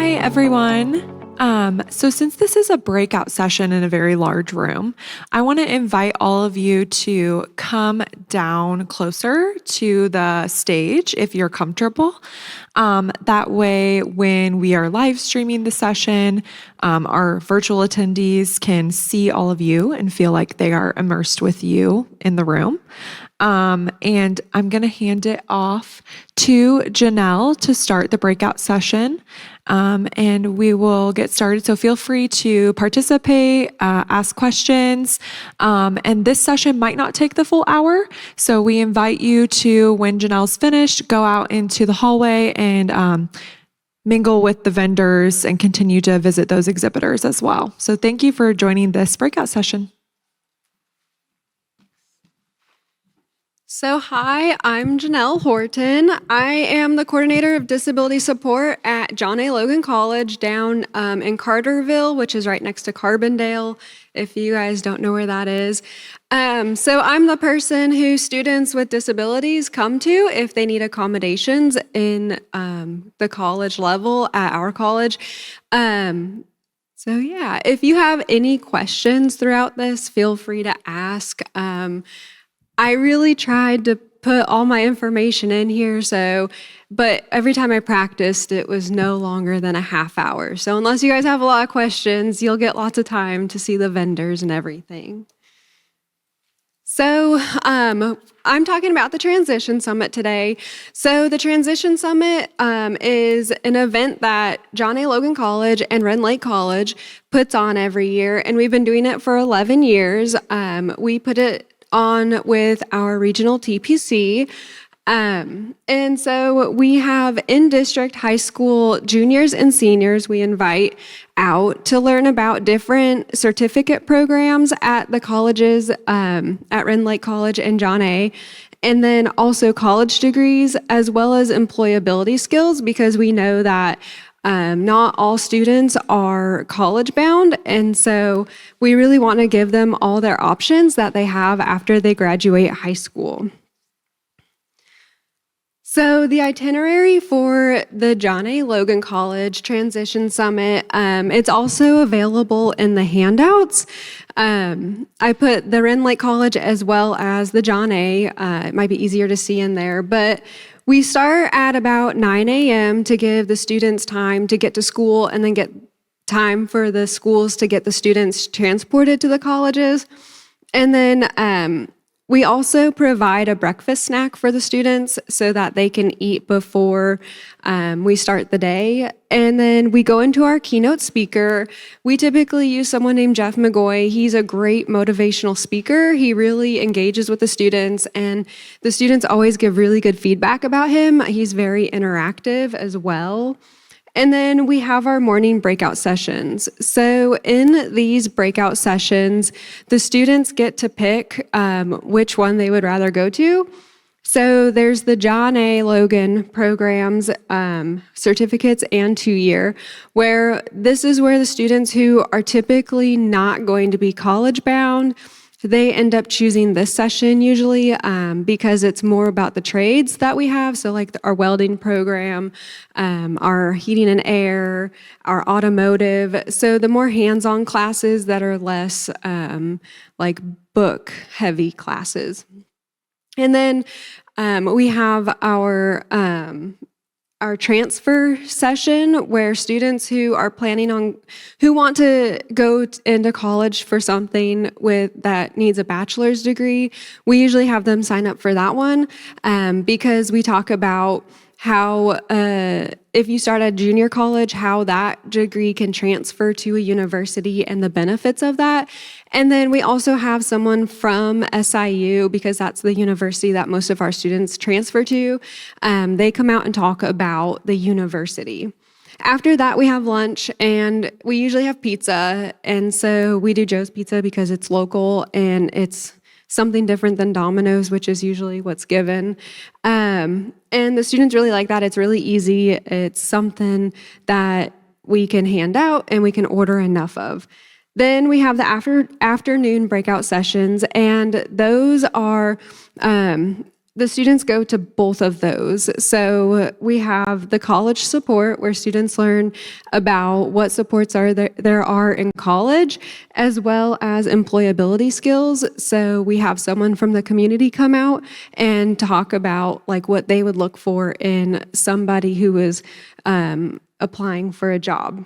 Hi, everyone. So since this is a breakout session in a very large room, I want to invite all of you to come down closer to the stage if you're comfortable. That way, when we are live streaming the session, our virtual attendees can see all of you and feel like they are immersed with you in the room. And I'm going to hand it off to Janelle to start the breakout session. And we will get started. So feel free to participate, ask questions. And this session might not take the full hour. So we invite you to, when Janelle's finished, go out into the hallway and mingle with the vendors and continue to visit those exhibitors as well. So thank you for joining this breakout session. So hi, I'm Janelle Horton. I am the coordinator of disability support at John A. Logan College down in Carterville, which is right next to Carbondale, if you guys don't know where that is. So I'm the person who students with disabilities come to if they need accommodations in the college level at our college. So yeah, if you have any questions throughout this, feel free to ask. I really tried to put all my information in here, but every time I practiced, it was no longer than a half hour. So unless you guys have a lot of questions, you'll get lots of time to see the vendors and everything. So I'm talking about the Transition Summit today. So the Transition Summit is an event that John A. Logan College and Ren Lake College puts on every year, and we've been doing it for 11 years. We put it on with our regional TPC. And so we have in-district high school juniors and seniors we invite out to learn about different certificate programs at the colleges, at Ren Lake College and John A., and then also college degrees as well as employability skills, because we know that not all students are college bound, and so we really want to give them all their options that they have after they graduate high school. So the itinerary for the John A. Logan College Transition Summit, it's also available in the handouts. I put the Ren Lake College as well as the John A. It might be easier to see in there, but we start at about 9 a.m. to give the students time to get to school and then get time for the schools to get the students transported to the colleges. And then we also provide a breakfast snack for the students so that they can eat before we start the day. And then we go into our keynote speaker. We typically use someone named Jeff McGoy. He's a great motivational speaker. He really engages with the students, and the students always give really good feedback about him. He's very interactive as well. And then we have our morning breakout sessions. So in these breakout sessions, the students get to pick which one they would rather go to. So there's the John A. Logan programs, certificates and 2-year, where this is where the students who are typically not going to be college bound, they end up choosing this session usually because it's more about the trades that we have. So like our welding program, our heating and air, our automotive. So the more hands-on classes that are less like book heavy classes. And then we have our transfer session where students who are who want to go into college for something that needs a bachelor's degree, we usually have them sign up for that one because we talk about how if you start at junior college, how that degree can transfer to a university and the benefits of that. And then we also have someone from SIU, because that's the university that most of our students transfer to. They come out and talk about the university. After that, we have lunch, and we usually have pizza. And so we do Joe's Pizza because it's local and it's something different than Domino's, which is usually what's given. And the students really like that. It's really easy. It's something that we can hand out and we can order enough of. Then we have the afternoon breakout sessions, and those are the students go to both of those. So we have the college support, where students learn about what supports there are in college, as well as employability skills. So we have someone from the community come out and talk about like what they would look for in somebody who is applying for a job.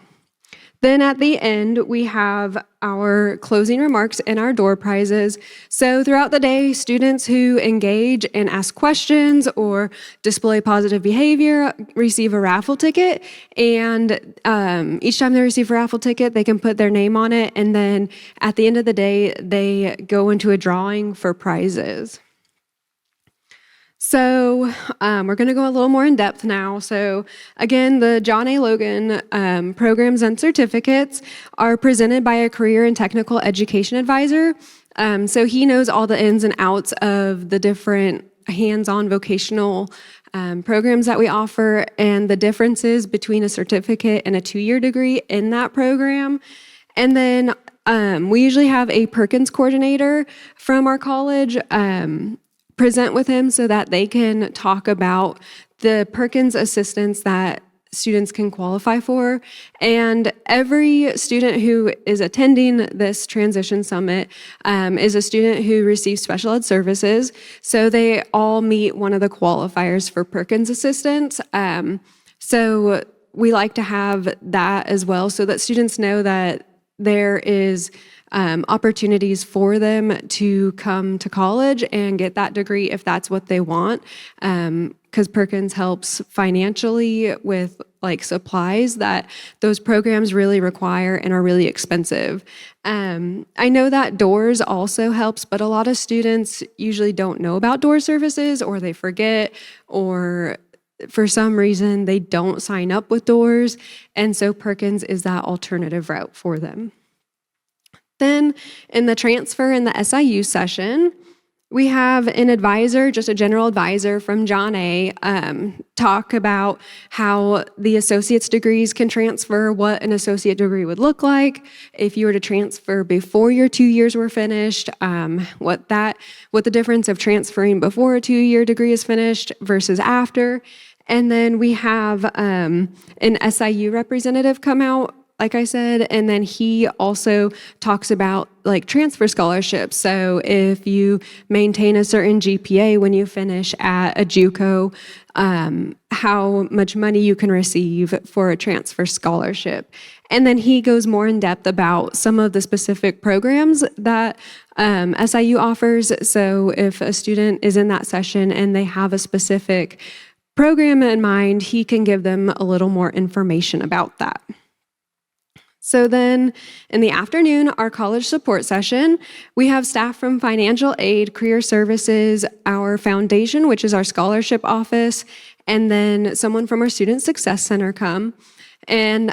Then at the end, we have our closing remarks and our door prizes. So throughout the day, students who engage and ask questions or display positive behavior receive a raffle ticket. And each time they receive a raffle ticket, they can put their name on it. And then at the end of the day, they go into a drawing for prizes. So we're going to go a little more in depth now. So again, the John A. Logan programs and certificates are presented by a career and technical education advisor. So he knows all the ins and outs of the different hands-on vocational programs that we offer and the differences between a certificate and a 2-year degree in that program. And then we usually have a Perkins coordinator from our college present with him so that they can talk about the Perkins assistance that students can qualify for. And every student who is attending this transition summit is a student who receives special ed services. So they all meet one of the qualifiers for Perkins assistance. So we like to have that as well so that students know that there is opportunities for them to come to college and get that degree if that's what they want, because Perkins helps financially with like supplies that those programs really require and are really expensive. I know that doors also helps, but a lot of students usually don't know about door services, or they forget, or for some reason they don't sign up with doors, and so Perkins is that alternative route for them. Then in the transfer and the SIU session, we have an advisor, just a general advisor from John A., talk about how the associate's degrees can transfer, what an associate degree would look like if you were to transfer before your 2 years were finished, what the difference of transferring before a 2-year degree is finished versus after. And then we have an SIU representative come out, like I said, and then he also talks about like transfer scholarships. So if you maintain a certain GPA when you finish at a JUCO, how much money you can receive for a transfer scholarship. And then he goes more in depth about some of the specific programs that SIU offers. So if a student is in that session and they have a specific program in mind, he can give them a little more information about that. So then in the afternoon, our college support session, we have staff from financial aid, career services, our foundation, which is our scholarship office, and then someone from our student success center come. And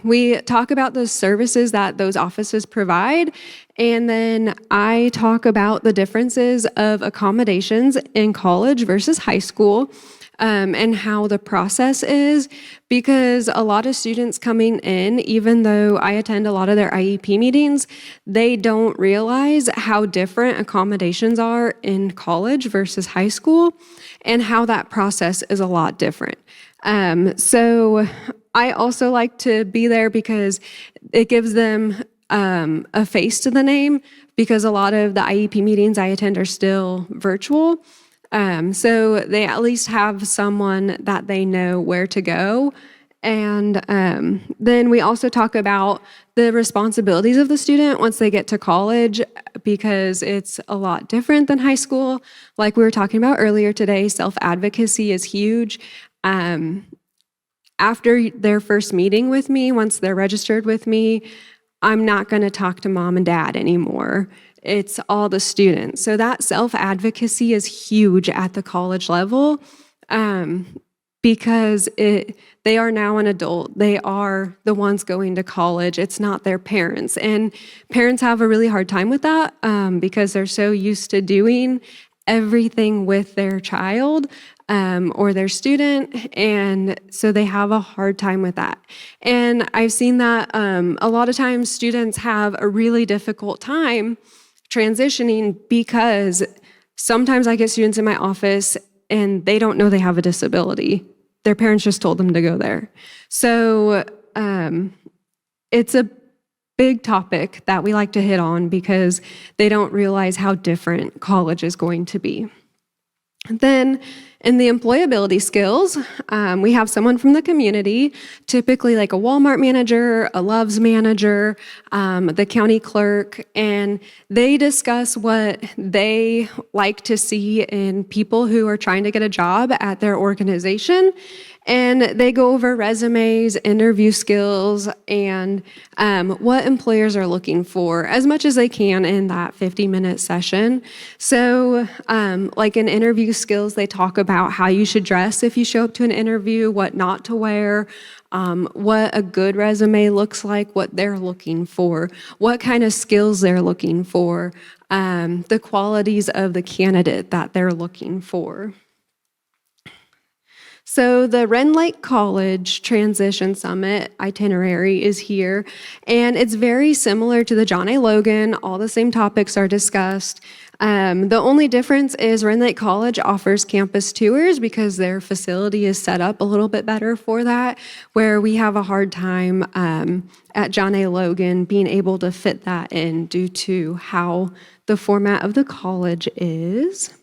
we talk about the services that those offices provide. And then I talk about the differences of accommodations in college versus high school. And how the process is, because a lot of students coming in, even though I attend a lot of their IEP meetings, they don't realize how different accommodations are in college versus high school, and how that process is a lot different. So I also like to be there because it gives them a face to the name, because a lot of the IEP meetings I attend are still virtual. So they at least have someone that they know where to go. And then we also talk about the responsibilities of the student once they get to college, because it's a lot different than high school. Like we were talking about earlier today, self-advocacy is huge. After their first meeting with me, once they're registered with me, I'm not going to talk to mom and dad anymore. It's all the students. So that self-advocacy is huge at the college level, because they are now an adult. They are the ones going to college. It's not their parents. And parents have a really hard time with that because they're so used to doing everything with their child or their student, and so they have a hard time with that. And I've seen that a lot of times students have a really difficult time transitioning because Sometimes I get students in my office and they don't know they have a disability. Their parents just told them to go there. So it's a big topic that we like to hit on because they don't realize how different college is going to be. Then in the employability skills, we have someone from the community, typically like a Walmart manager, a Love's manager, the county clerk, and they discuss what they like to see in people who are trying to get a job at their organization. And they go over resumes, interview skills, and what employers are looking for as much as they can in that 50-minute session. So like in interview skills, they talk about how you should dress if you show up to an interview, what not to wear, what a good resume looks like, what they're looking for, what kind of skills they're looking for, the qualities of the candidate that they're looking for. So the Rend Lake College Transition Summit itinerary is here, and it's very similar to the John A. Logan. All the same topics are discussed. The only difference is Rend Lake College offers campus tours because their facility is set up a little bit better for that, where we have a hard time at John A. Logan being able to fit that in due to how the format of the college is.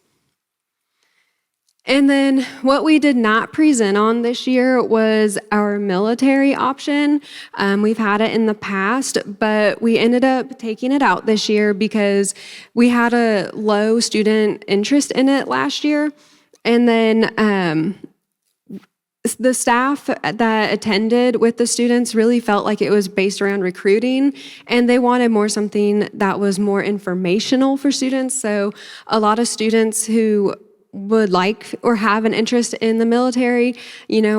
And then what we did not present on this year was our military option. We've had it in the past, but we ended up taking it out this year because we had a low student interest in it last year. And then the staff that attended with the students really felt like it was based around recruiting, and they wanted something that was more informational for students. So a lot of students who would like or have an interest in the military,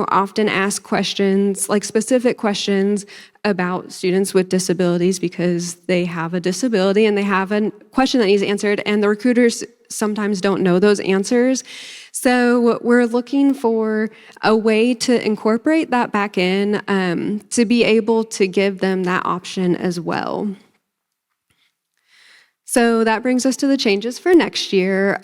often ask questions, like specific questions about students with disabilities because they have a disability and they have a question that needs answered, and the recruiters sometimes don't know those answers. So we're looking for a way to incorporate that back in to be able to give them that option as well. So that brings us to the changes for next year.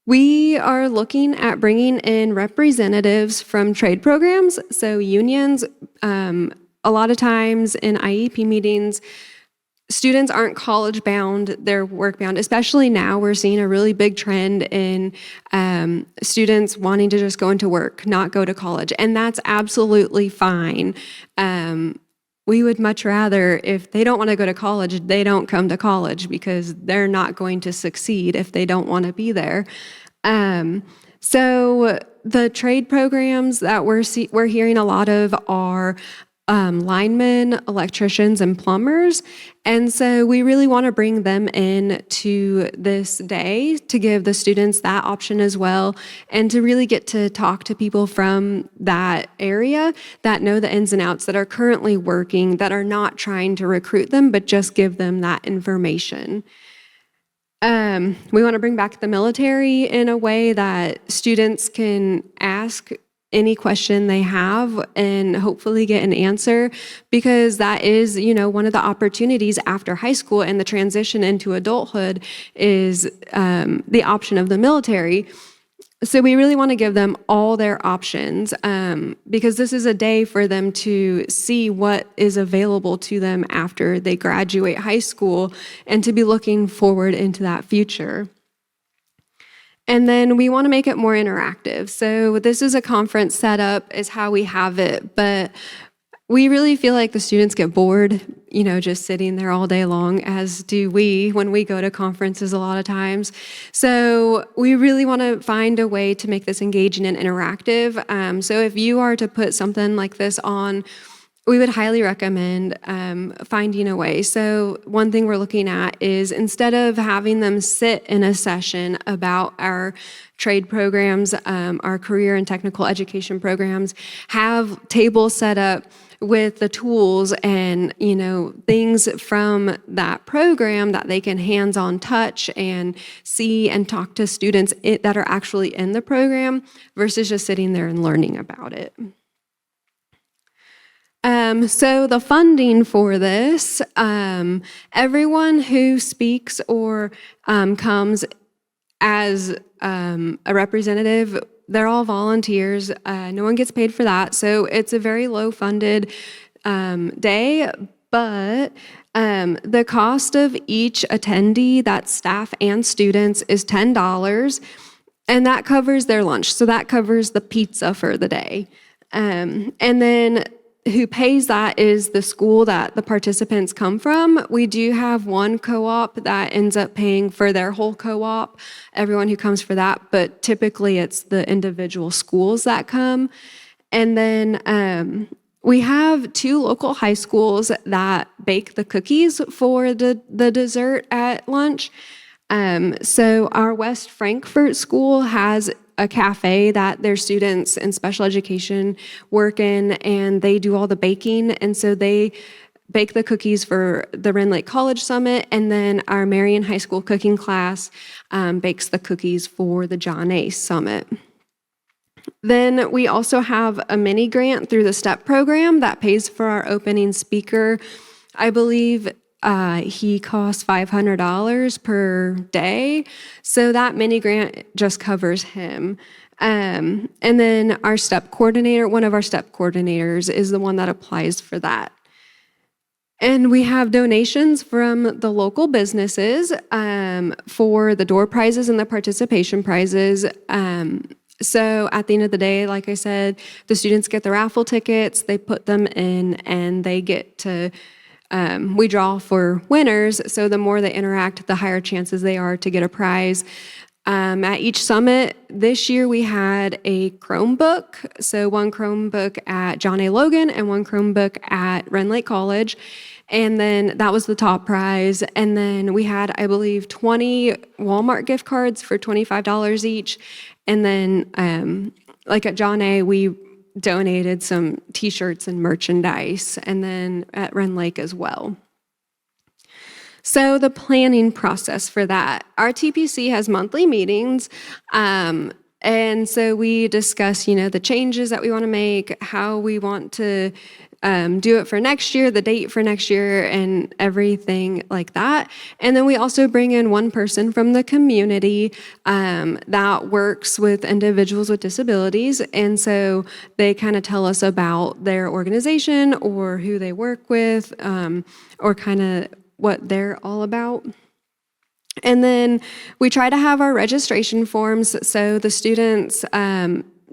We are looking at bringing in representatives from trade programs, so unions. A lot of times in IEP meetings, students aren't college bound, they're work bound. Especially now, we're seeing a really big trend in students wanting to just go into work, not go to college, and that's absolutely fine. We would much rather, if they don't want to go to college, they don't come to college because they're not going to succeed if they don't want to be there. So the trade programs that we're hearing a lot of are linemen, electricians, and plumbers. And so we really want to bring them in to this day to give the students that option as well, and to really get to talk to people from that area that know the ins and outs, that are currently working, that are not trying to recruit them, but just give them that information. We want to bring back the military in a way that students can ask any question they have and hopefully get an answer, because that is, one of the opportunities after high school and the transition into adulthood is the option of the military. So we really want to give them all their options because this is a day for them to see what is available to them after they graduate high school and to be looking forward into that future. And then we want to make it more interactive. So this is a conference setup, is how we have it, but we really feel like the students get bored, just sitting there all day long, as do we when we go to conferences a lot of times. So we really want to find a way to make this engaging and interactive. So if you are to put something like this on, we would highly recommend finding a way. So one thing we're looking at is, instead of having them sit in a session about our trade programs, our career and technical education programs, have tables set up with the tools and things from that program that they can hands-on touch and see and talk to students that are actually in the program, versus just sitting there and learning about it. So the funding for this, everyone who speaks or comes as a representative. They're all volunteers. No one gets paid for that. So it's a very low funded day, but the cost of each attendee, that's staff and students, is $10. And that covers their lunch. So that covers the pizza for the day. And then who pays that is the school that the participants come from. We do have one co-op that ends up paying for their whole co-op, everyone who comes for that, but typically it's the individual schools that come. And then we have 2 local high schools that bake the cookies for the dessert at lunch. So our West Frankfort school has a cafe that their students in special education work in, and they do all the baking. And so they bake the cookies for the Rend Lake College Summit, and then our Marion High School cooking class bakes the cookies for the John A. Summit. Then we also have a mini grant through the STEP program that pays for our opening speaker. I believe he costs $500 per day, so that mini grant just covers him. And then our STEP coordinator, one of our STEP coordinators, is the one that applies for that. And we have donations from the local businesses for the door prizes and the participation prizes. So at the end of the day, like I said, the students get the raffle tickets, they put them in, and they get to we draw for winners, so the more they interact, the higher chances they are to get a prize. At each summit, this year we had a Chromebook, so one Chromebook at John A. Logan and one Chromebook at Rend Lake College, and then that was the top prize. And then we had, I believe, 20 Walmart gift cards for $25 each, and then like at John A., we donated some t-shirts and merchandise, and then at Rend Lake as well. So the planning process for that, our TPC has monthly meetings, and so we discuss, the changes that we want to make, how we want to do it for next year, the date for next year, and everything like that. And then we also bring in one person from the community that works with individuals with disabilities. And so they kind of tell us about their organization or who they work with, or kind of what they're all about. And then we try to have our registration forms, so the students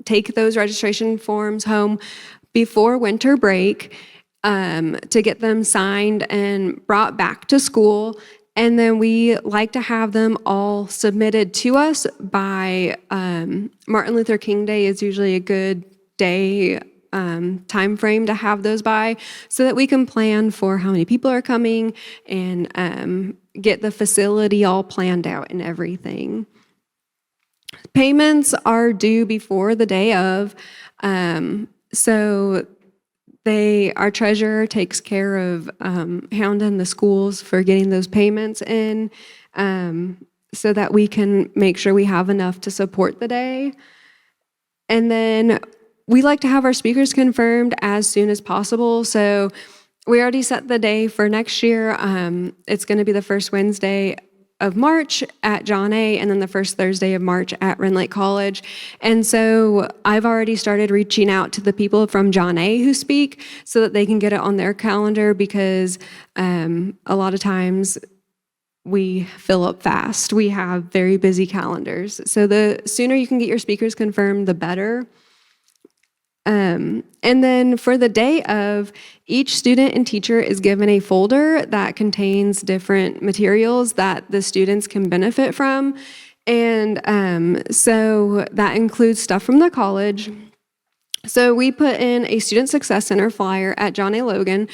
take those registration forms home before winter break to get them signed and brought back to school. And then we like to have them all submitted to us by Martin Luther King Day is usually a good day time frame to have those by, so that we can plan for how many people are coming and get the facility all planned out and everything. Payments are due before the day of, so our treasurer takes care of hounding the schools for getting those payments in, so that we can make sure we have enough to support the day. And then we like to have our speakers confirmed as soon as possible. So we already set the day for next year. It's going to be the first Wednesday of March at John A., and then the first Thursday of March at Rend Lake College. And so I've already started reaching out to the people from John A. who speak so that they can get it on their calendar, because a lot of times we fill up fast. We have very busy calendars. So the sooner you can get your speakers confirmed, the better. And then for the day of, each student and teacher is given a folder that contains different materials that the students can benefit from. And so that includes stuff from the college. So we put in a Student Success Center flyer at John A. Logan,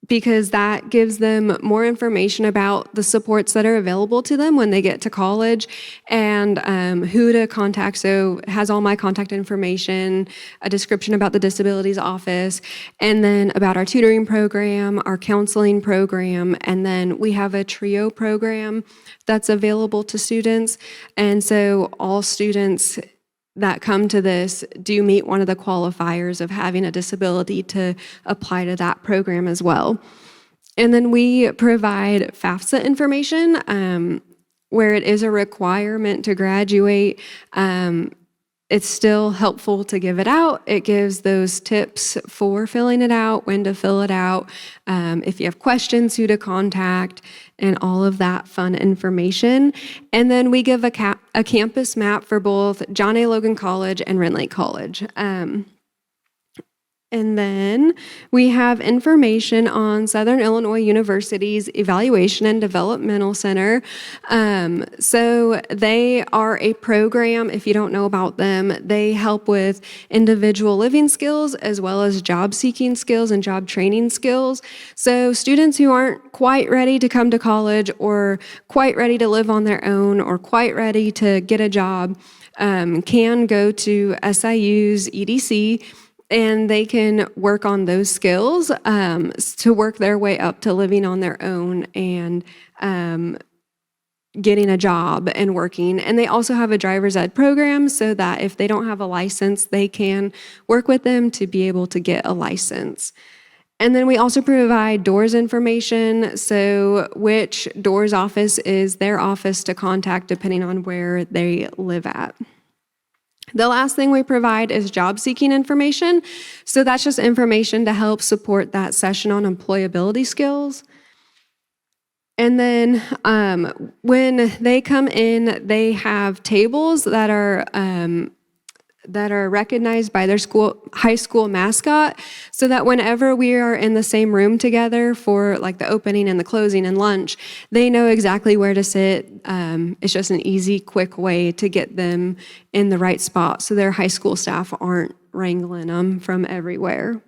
because that gives them more information about the supports that are available to them when they get to college, and who to contact. So it has all my contact information, a description about the disabilities office, and then about our tutoring program, our counseling program, and then we have a TRIO program that's available to students. And so all students that come to this do meet one of the qualifiers of having a disability to apply to that program as well. And then we provide FAFSA information. where it is a requirement to graduate, it's still helpful to give it out. It gives those tips for filling it out, when to fill it out, if you have questions, who to contact, and all of that fun information. And then we give a campus map for both John A. Logan College and Rend Lake College. And then we have information on Southern Illinois University's Evaluation and Developmental Center. So they are a program, if you don't know about them, they help with individual living skills as well as job seeking skills and job training skills. So students who aren't quite ready to come to college or quite ready to live on their own or quite ready to get a job can go to SIU's EDC, and they can work on those skills to work their way up to living on their own and getting a job and working. And they also have a driver's ed program so that if they don't have a license, they can work with them to be able to get a license. And then we also provide doors information, so which doors office is their office to contact depending on where they live at. The last thing we provide is job seeking information. So that's just information to help support that session on employability skills. And then when they come in, they have tables that are recognized by their high school mascot, so that whenever we are in the same room together for like the opening and the closing and lunch, they know exactly where to sit. It's just an easy, quick way to get them in the right spot so their high school staff aren't wrangling them from everywhere.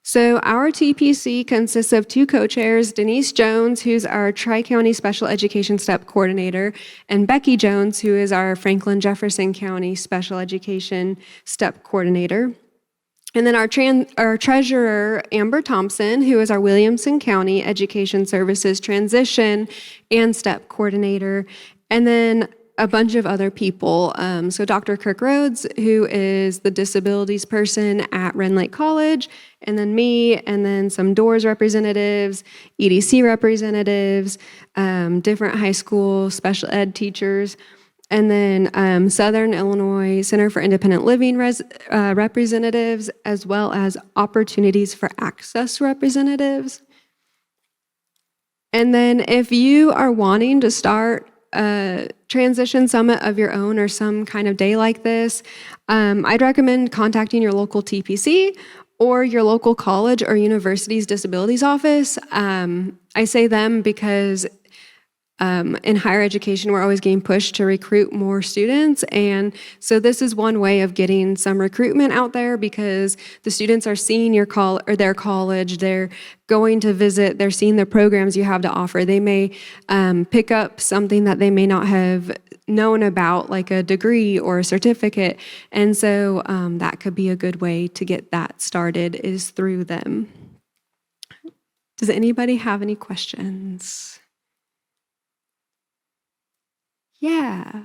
So our TPC consists of 2 co-chairs, Denise Jones, who's our Tri-County Special Education STEP Coordinator, and Becky Jones, who is our Franklin Jefferson County Special Education STEP Coordinator. And then our treasurer, Amber Thompson, who is our Williamson County Education Services Transition and STEP Coordinator. And then a bunch of other people. So Dr. Kirk Rhodes, who is the disabilities person at Rend Lake College, and then me, and then some DOORS representatives, EDC representatives, different high school special ed teachers, and then Southern Illinois Center for Independent Living representatives, as well as Opportunities for Access representatives. And then if you are wanting to start a transition summit of your own or some kind of day like this, I'd recommend contacting your local TPC or your local college or university's disabilities office. I say them because in higher education, we're always getting pushed to recruit more students. And so this is one way of getting some recruitment out there, because the students are seeing their college, they're going to visit, they're seeing the programs you have to offer. They may pick up something that they may not have known about, like a degree or a certificate. And so that could be a good way to get that started, is through them. Does anybody have any questions? Yeah.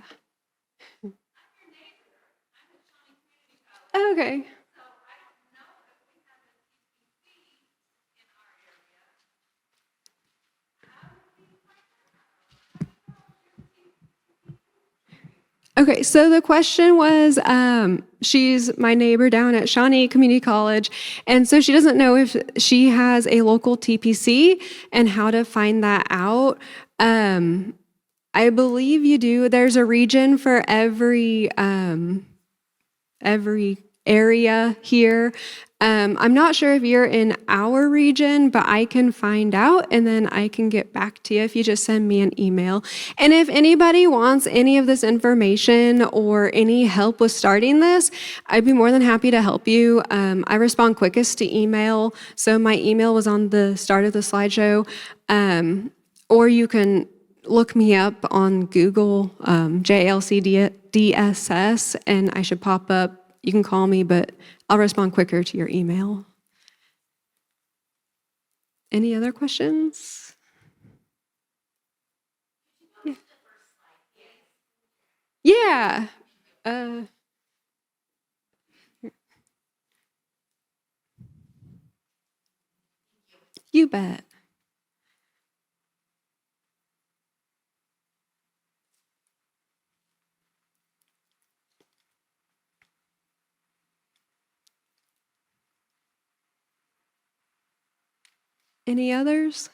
Okay. Okay, so the question was, she's my neighbor down at Shawnee Community College, and so she doesn't know if she has a local TPC and how to find that out. I believe you do. There's a region for every area here. I'm not sure if you're in our region, but I can find out and then I can get back to you if you just send me an email. And if anybody wants any of this information or any help with starting this, I'd be more than happy to help you. I respond quickest to email, so my email was on the start of the slideshow. Or you can look me up on Google, JLCDSS, and I should pop up. You can call me, but I'll respond quicker to your email. Any other questions? Yeah. You bet. Any others?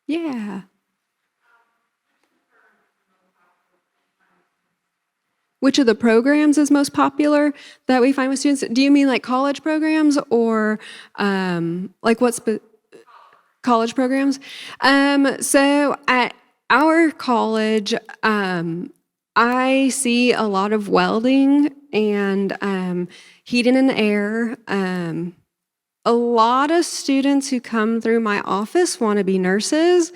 Yeah. Which of the programs is most popular that we find with students? Do you mean like college programs or like what college programs? So at our college, I see a lot of welding and heating and air. A lot of students who come through my office want to be nurses.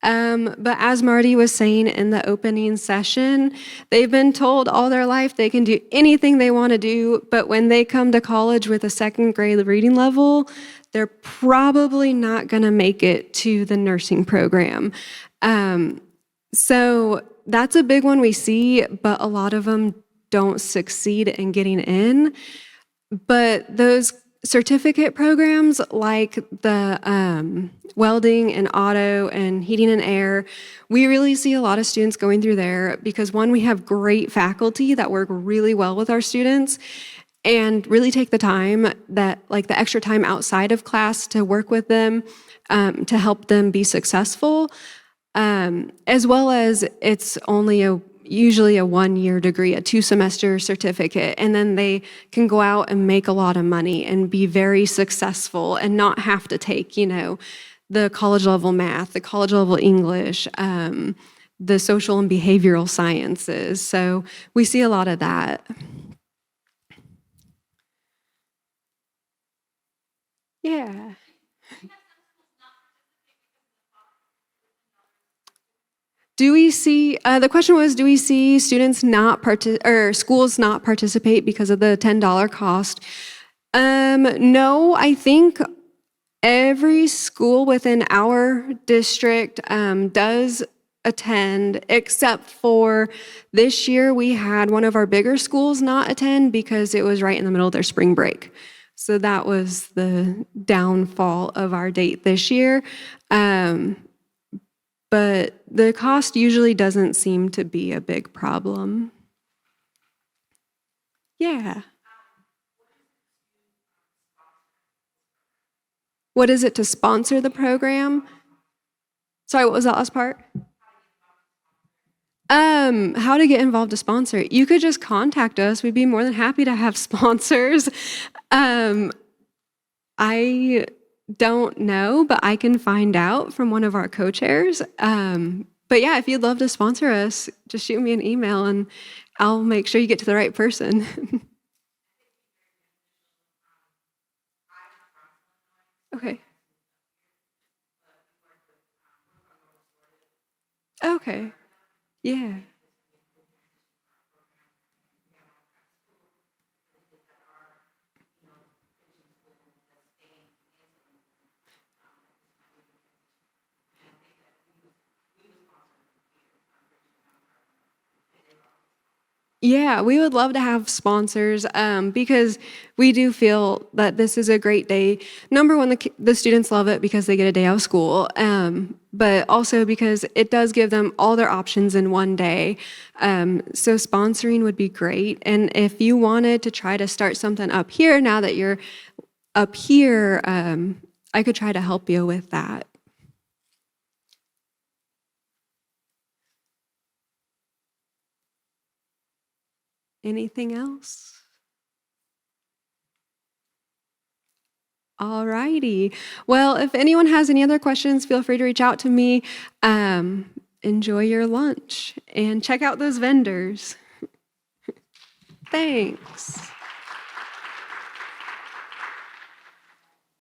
But as Marty was saying in the opening session, they've been told all their life they can do anything they want to do, but when they come to college with a second grade reading level, they're probably not going to make it to the nursing program. So that's a big one we see, but a lot of them don't succeed in getting in. But those certificate programs like the welding and auto and heating and air, we really see a lot of students going through there because one, we have great faculty that work really well with our students and really take the time that, like the extra time outside of class to work with them to help them be successful, as well as it's only usually a 1-year degree, a 2-semester certificate, and then they can go out and make a lot of money and be very successful and not have to take, the college level math, the college level English, the social and behavioral sciences. So we see a lot of that. Yeah. Do we see, the question was, do we see students or schools not participate because of the $10 cost? No, I think every school within our district does attend, except for this year we had one of our bigger schools not attend because it was right in the middle of their spring break. So that was the downfall of our date this year. But the cost usually doesn't seem to be a big problem. Yeah. What is it to sponsor the program? Sorry, what was that last part? How to get involved to sponsor it. You could just contact us. We'd be more than happy to have sponsors. I don't know, but I can find out from one of our co-chairs. But yeah, if you'd love to sponsor us, just shoot me an email and I'll make sure you get to the right person. Okay. Okay. Yeah. Yeah, we would love to have sponsors because we do feel that this is a great day. Number one, the students love it because they get a day out of school, but also because it does give them all their options in one day. So sponsoring would be great. And if you wanted to try to start something up here, now that you're up here, I could try to help you with that. Anything else? All righty. Well, if anyone has any other questions, feel free to reach out to me. Enjoy your lunch and check out those vendors. Thanks.